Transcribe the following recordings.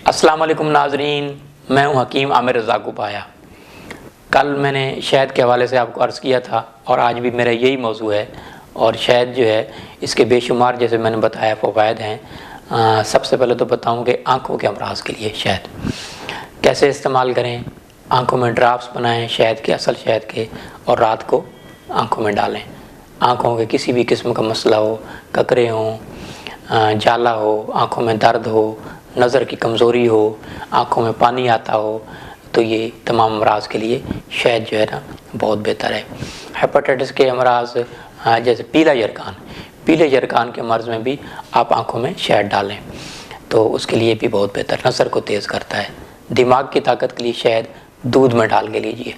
अस्सलाम वालेकुम नाजरीन, मैं हूं हकीम आमिर रज़ा कुपाया। कल मैंने शहद के हवाले से आपको अर्ज़ किया था और आज भी मेरा यही मौजू है। और शहद जो है इसके बेशुमार, जैसे मैंने बताया, फ़वाइद हैं। सबसे पहले तो बताऊं कि आँखों के अमराज़ के लिए शहद कैसे इस्तेमाल करें। आँखों में ड्राफ्ट्स बनाएं शहद के, असल शहद के, और रात को आँखों में डालें। आँखों के किसी भी किस्म का मसला हो, ककरे हों, जाला हो, आँखों में दर्द हो, नज़र की कमज़ोरी हो, आँखों में पानी आता हो, तो ये तमाम अमराज़ के लिए शहद जो है ना बहुत बेहतर है। हेपेटाइटिस के अमराज़ जैसे पीले जरकान के मर्ज़ में भी आप आँखों में शहद डालें तो उसके लिए भी बहुत बेहतर, नज़र को तेज़ करता है। दिमाग की ताकत के लिए शहद दूध में डाल के लीजिए।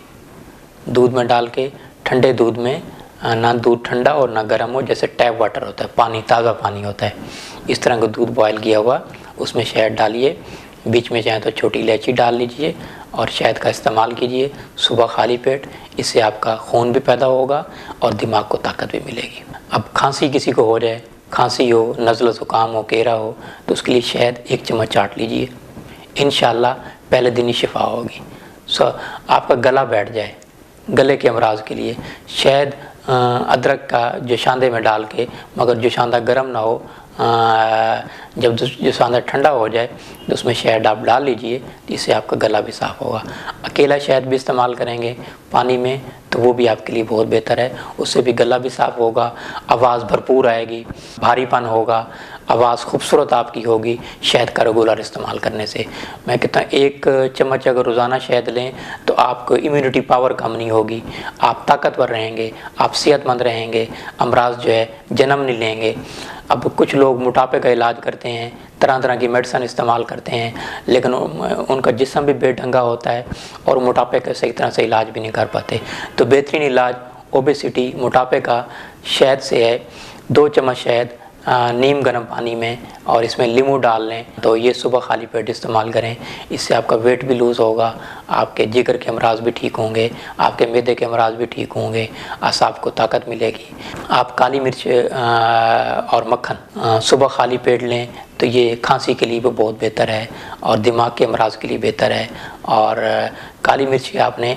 दूध में डाल के, ठंडे दूध में, ना दूध ठंडा और ना गर्म हो, जैसे टैप वाटर होता है, पानी, ताज़ा पानी होता है, इस तरह का दूध बॉयल किया हुआ, उसमें शहद डालिए। बीच में चाहे तो छोटी इलायची डाल लीजिए और शहद का इस्तेमाल कीजिए सुबह खाली पेट। इससे आपका खून भी पैदा होगा और दिमाग को ताकत भी मिलेगी। अब खांसी किसी को हो जाए, खांसी हो, नज़ला ज़ुकाम हो, केरा हो, तो उसके लिए शहद 1 चम्मच चाट लीजिए। इंशाअल्लाह पहले दिन ही शिफा होगी। आपका गला बैठ जाए, गले के अमराज के लिए शहद अदरक का जोशांदे में डाल के, मगर जोशांदा गर्म ना हो, जब जोशांदा ठंडा हो जाए तो उसमें शहद आप डाल लीजिए, इससे आपका गला भी साफ़ होगा। अकेला शहद भी इस्तेमाल करेंगे पानी में तो वो भी आपके लिए बहुत बेहतर है, उससे भी गला भी साफ़ होगा, आवाज़ भरपूर आएगी, भारीपन होगा, आवाज़ खूबसूरत आपकी होगी शहद का रेगुलर इस्तेमाल करने से। मैं कहता हूँ 1 चम्मच अगर रोज़ाना शहद लें तो आपको इम्यूनिटी पावर कम नहीं होगी, आप ताकतवर रहेंगे, आप सेहतमंद रहेंगे, अमराज जो है जन्म नहीं लेंगे। अब कुछ लोग मोटापे का इलाज करते हैं, तरह तरह की मेडिसिन इस्तेमाल करते हैं, लेकिन उनका जिस्म भी बेढंगा होता है और मोटापे का सही तरह से इलाज भी नहीं कर पाते। तो बेहतरीन इलाज ओबेसिटी, मोटापे का शहद से है। 2 चम्मच शहद नीम गर्म पानी में और इसमें नींबू डाल लें, तो ये सुबह खाली पेट इस्तेमाल करें। इससे आपका वेट भी लूज़ होगा, आपके जिगर के अमराज भी ठीक होंगे, आपके मैदे के अमराज भी ठीक होंगे, असाब को ताकत मिलेगी। आप काली मिर्च और मक्खन सुबह खाली पेट लें तो ये खांसी के लिए भी बहुत बेहतर है और दिमाग के अमराज के लिए बेहतर है। और काली मिर्च के आपने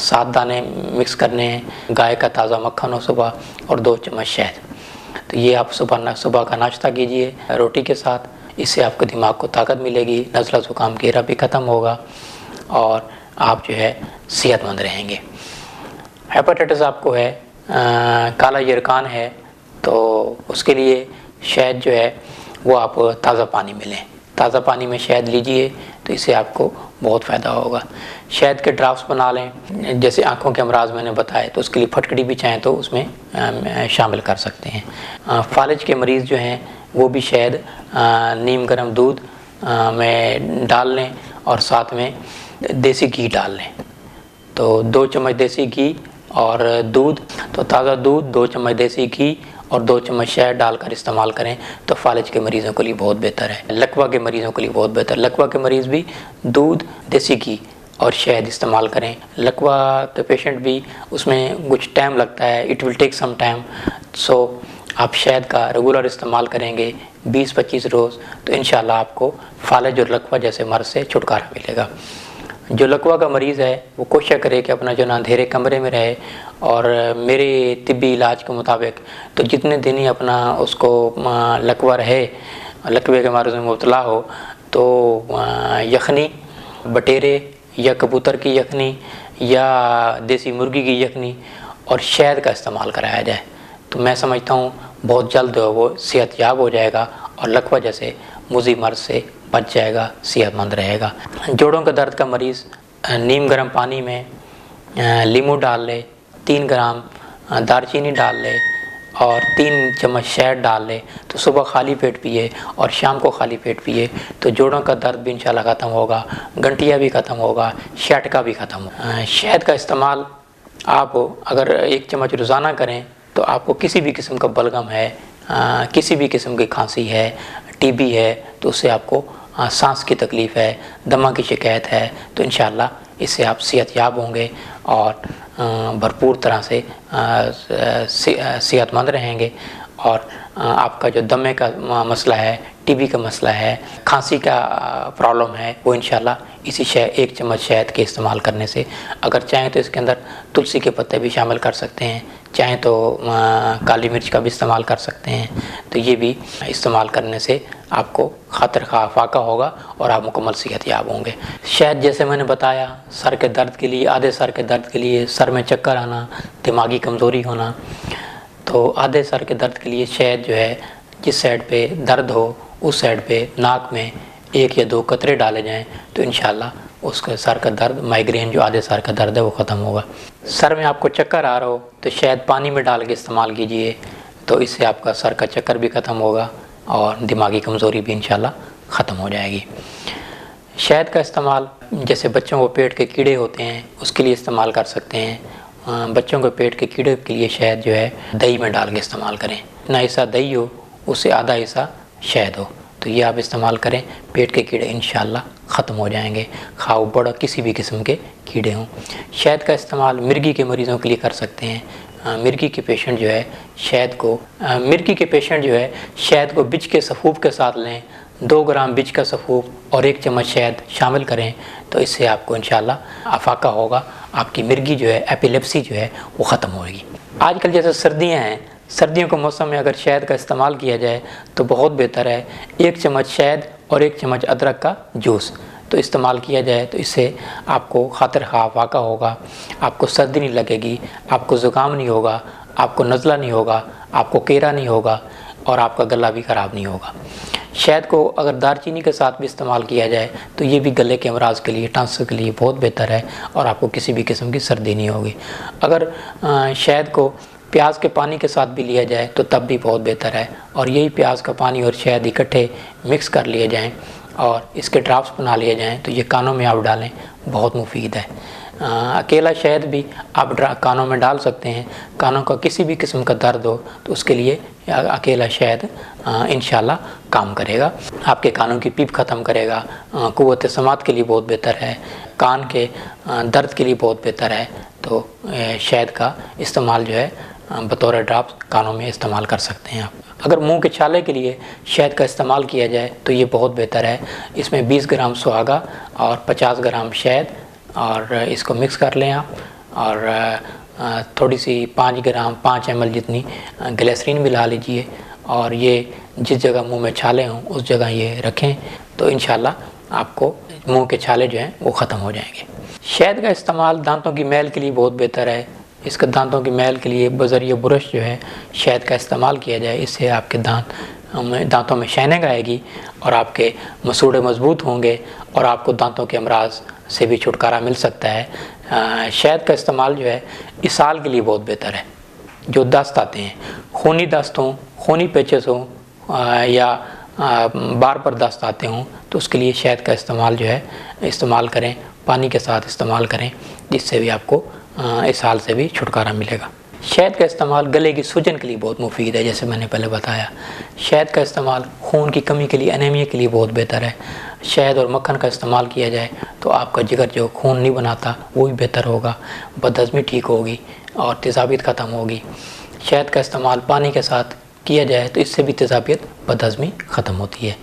7 दाने मिक्स करने हैं, गाय का ताज़ा मक्खन हो सुबह, और 2 चम्मच शहद। तो ये आप सुबह का नाश्ता कीजिए रोटी के साथ, इससे आपके दिमाग को ताकत मिलेगी, नज़ला ज़ुकाम केरा भी ख़त्म होगा और आप जो है सेहतमंद रहेंगे। हेपेटाइटिस आपको है, काला जरकान है, तो उसके लिए शहद जो है वो आप ताज़ा पानी में लें, ताज़ा पानी में शहद लीजिए तो इससे आपको बहुत फ़ायदा होगा। शहद के ड्राफ्ट्स बना लें, जैसे आँखों के अमराज मैंने बताए, तो उसके लिए फटकड़ी भी चाहें तो उसमें शामिल कर सकते हैं। फालिज के मरीज़ जो हैं वो भी शहद नीम गर्म दूध में डाल लें और साथ में देसी घी डाल लें। तो 2 चम्मच देसी घी और दूध, तो ताज़ा दूध, 2 चम्मच देसी घी और 2 चम्मच शहद डालकर इस्तेमाल करें तो फालिज के मरीज़ों के लिए बहुत बेहतर है। लकवा के मरीज़ों के लिए बहुत बेहतर, लकवा के मरीज़ भी दूध, देसी घी और शहद इस्तेमाल करें। लकवा के पेशेंट भी, उसमें कुछ टाइम लगता है, it will take some time. So आप शहद का रेगुलर इस्तेमाल करेंगे 20-25 रोज़ तो इंशाल्लाह आपको फालिज और लकवा जैसे मर्ज़ से छुटकारा मिलेगा। जो लकवा का मरीज़ है वो कोशिश करे कि अपना जो ना अंधेरे कमरे में रहे, और मेरे तिब्बी इलाज के मुताबिक तो जितने दिन ही अपना उसको लकवा रहे, लकवे के मर्ज़ में मुब्तला हो, तो यखनी, बटेरे या कबूतर की यखनी या देसी मुर्गी की यखनी और शहद का इस्तेमाल कराया जाए तो मैं समझता हूँ बहुत जल्द वो सेहतयाब हो जाएगा और लकवा जैसे मुज़ी मर्ज़ से बच जाएगा, सेहतमंद रहेगा। जोड़ों का दर्द का मरीज़ नीम गर्म पानी में नींबू डाल ले, 3 ग्राम दालचीनी डाल ले और 3 चम्मच शहद डाल ले, तो सुबह खाली पेट पिए और शाम को खाली पेट पिए तो जोड़ों का दर्द भी इंशाल्लाह ख़त्म होगा, गंठिया भी ख़त्म होगा, शटका भी ख़त्म होगा। शहद का इस्तेमाल आप अगर 1 चम्मच रोज़ाना करें तो आपको किसी भी किस्म का बलगम है, किसी भी किस्म की खांसी है, टीबी है, तो उससे आपको सांस की तकलीफ़ है, दमा की शिकायत है, तो इंशाल्लाह इससे आप सेहतयाब होंगे और भरपूर तरह से सेहतमंद रहेंगे। और आपका जो दमे का मसला है, टीबी का मसला है, खांसी का प्रॉब्लम है, वो इंशाल्लाह इसी 1 चम्मच शहद के इस्तेमाल करने से, अगर चाहें तो इसके अंदर तुलसी के पत्ते भी शामिल कर सकते हैं, चाहें तो काली मिर्च का भी इस्तेमाल कर सकते हैं, तो ये भी इस्तेमाल करने से आपको खातिर खा फाका होगा और आप मुकम्मल सेहतयाब होंगे। शहद जैसे मैंने बताया, सर के दर्द के लिए, आधे सर के दर्द के लिए, सर में चक्कर आना, दिमागी कमज़ोरी होना, तो आधे सर के दर्द के लिए शहद जो है, जिस साइड पे दर्द हो उस साइड पे नाक में 1 या 2 कतरे डाले जाएं तो इंशाल्लाह उसके सर का दर्द, माइग्रेन जो आधे सर का दर्द है वो ख़त्म होगा। सर में आपको चक्कर आ रहा हो तो शहद पानी में डाल के इस्तेमाल कीजिए, तो इससे आपका सर का चक्कर भी ख़त्म होगा और दिमागी कमज़ोरी भी इंशाल्लाह ख़त्म हो जाएगी। शहद का इस्तेमाल जैसे बच्चों को पेट के कीड़े होते हैं उसके लिए इस्तेमाल कर सकते हैं। बच्चों के पेट के कीड़े के लिए शहद जो है दही में डाल के इस्तेमाल करें, इतना हिस्सा दही हो उससे आधा हिस्सा शहद हो, तो ये आप इस्तेमाल करें, पेट के कीड़े इंशाल्लाह ख़त्म हो जाएंगे, खाओ बड़ा किसी भी किस्म के कीड़े हों। शहद का इस्तेमाल मिर्गी के मरीज़ों के लिए कर सकते हैं। मिर्गी के पेशेंट जो है शहद को बिज के सफ़ूफ के साथ लें, 2 ग्राम बिज का सफ़ूफ और 1 चम्मच शहद शामिल करें, तो इससे आपको इंशाल्लाह अफाका होगा, आपकी मिर्गी जो है, एपिलेप्सी जो है वो ख़त्म होगी। आजकल जैसे सर्दियाँ हैं, सर्दियों के मौसम में अगर शहद का इस्तेमाल किया जाए तो बहुत बेहतर है। 1 चम्मच शहद और 1 चम्मच अदरक का जूस तो इस्तेमाल किया जाए, तो इससे आपको खातिर खा फाका होगा, आपको सर्दी नहीं लगेगी, आपको ज़ुकाम नहीं होगा, आपको नज़ला नहीं होगा, आपको केरा नहीं होगा और आपका गला भी ख़राब नहीं होगा। शहद को अगर दालचीनी के साथ भी इस्तेमाल किया जाए तो ये भी गले के अमराज के लिए, टांसों के लिए बहुत बेहतर है और आपको किसी भी किस्म की सर्दी नहीं होगी। अगर शहद को प्याज के पानी के साथ भी लिया जाए तो तब भी बहुत बेहतर है, और यही प्याज का पानी और शहद इकट्ठे मिक्स कर लिए जाएं और इसके ड्राप्स बना लिए जाएं तो ये कानों में आप डालें, बहुत मुफीद है। अकेला शहद भी आप कानों में डाल सकते हैं, कानों का किसी भी किस्म का दर्द हो तो उसके लिए अकेला शहद इंशाल्लाह काम करेगा, आपके कानों की पीप ख़त्म करेगा, क़ुव्वत समात के लिए बहुत बेहतर है, कान के दर्द के लिए बहुत बेहतर है। तो शहद का इस्तेमाल जो है बतौर ड्राप्स कानों में इस्तेमाल कर सकते हैं आप। अगर मुंह के छाले के लिए शहद का इस्तेमाल किया जाए तो ये बहुत बेहतर है। इसमें 20 ग्राम सुहागा और 50 ग्राम शहद और इसको मिक्स कर लें आप, और थोड़ी सी 5 ml जितनी ग्लिसरीन मिला लीजिए और ये जिस जगह मुंह में छाले हों उस जगह ये रखें, तो इंशाल्लाह आपको मुंह के छाले जो हैं वो ख़त्म हो जाएंगे। शहद का इस्तेमाल दांतों की मैल के लिए बहुत बेहतर है। इसके दांतों की मैल के लिए बज़रिए ब्रश जो है शहद का इस्तेमाल किया जाए, इससे आपके दांतों में शाइनिंग आएगी और आपके मसूड़े मजबूत होंगे और आपको दांतों के अमराज से भी छुटकारा मिल सकता है। शहद का इस्तेमाल जो है इसाल के लिए बहुत बेहतर है। जो दस्त आते हैं, खूनी दस्त हों, खूनी पेचेस हों या बार पर दस्त आते हों, तो उसके लिए शहद का इस्तेमाल जो है इस्तेमाल करें, पानी के साथ इस्तेमाल करें, जिससे भी आपको इस हाल से भी छुटकारा मिलेगा। शहद का इस्तेमाल गले की सूजन के लिए बहुत मुफीद है, जैसे मैंने पहले बताया। शहद का इस्तेमाल खून की कमी के लिए, एनीमिया के लिए बहुत बेहतर है। शहद और मक्खन का इस्तेमाल किया जाए तो आपका जिगर जो खून नहीं बनाता वो भी बेहतर होगा, बदहज़मी ठीक होगी और तेज़ाबियत ख़त्म होगी। शहद का इस्तेमाल पानी के साथ किया जाए तो इससे भी तेज़ाबियत, बदहज़मी ख़त्म होती है।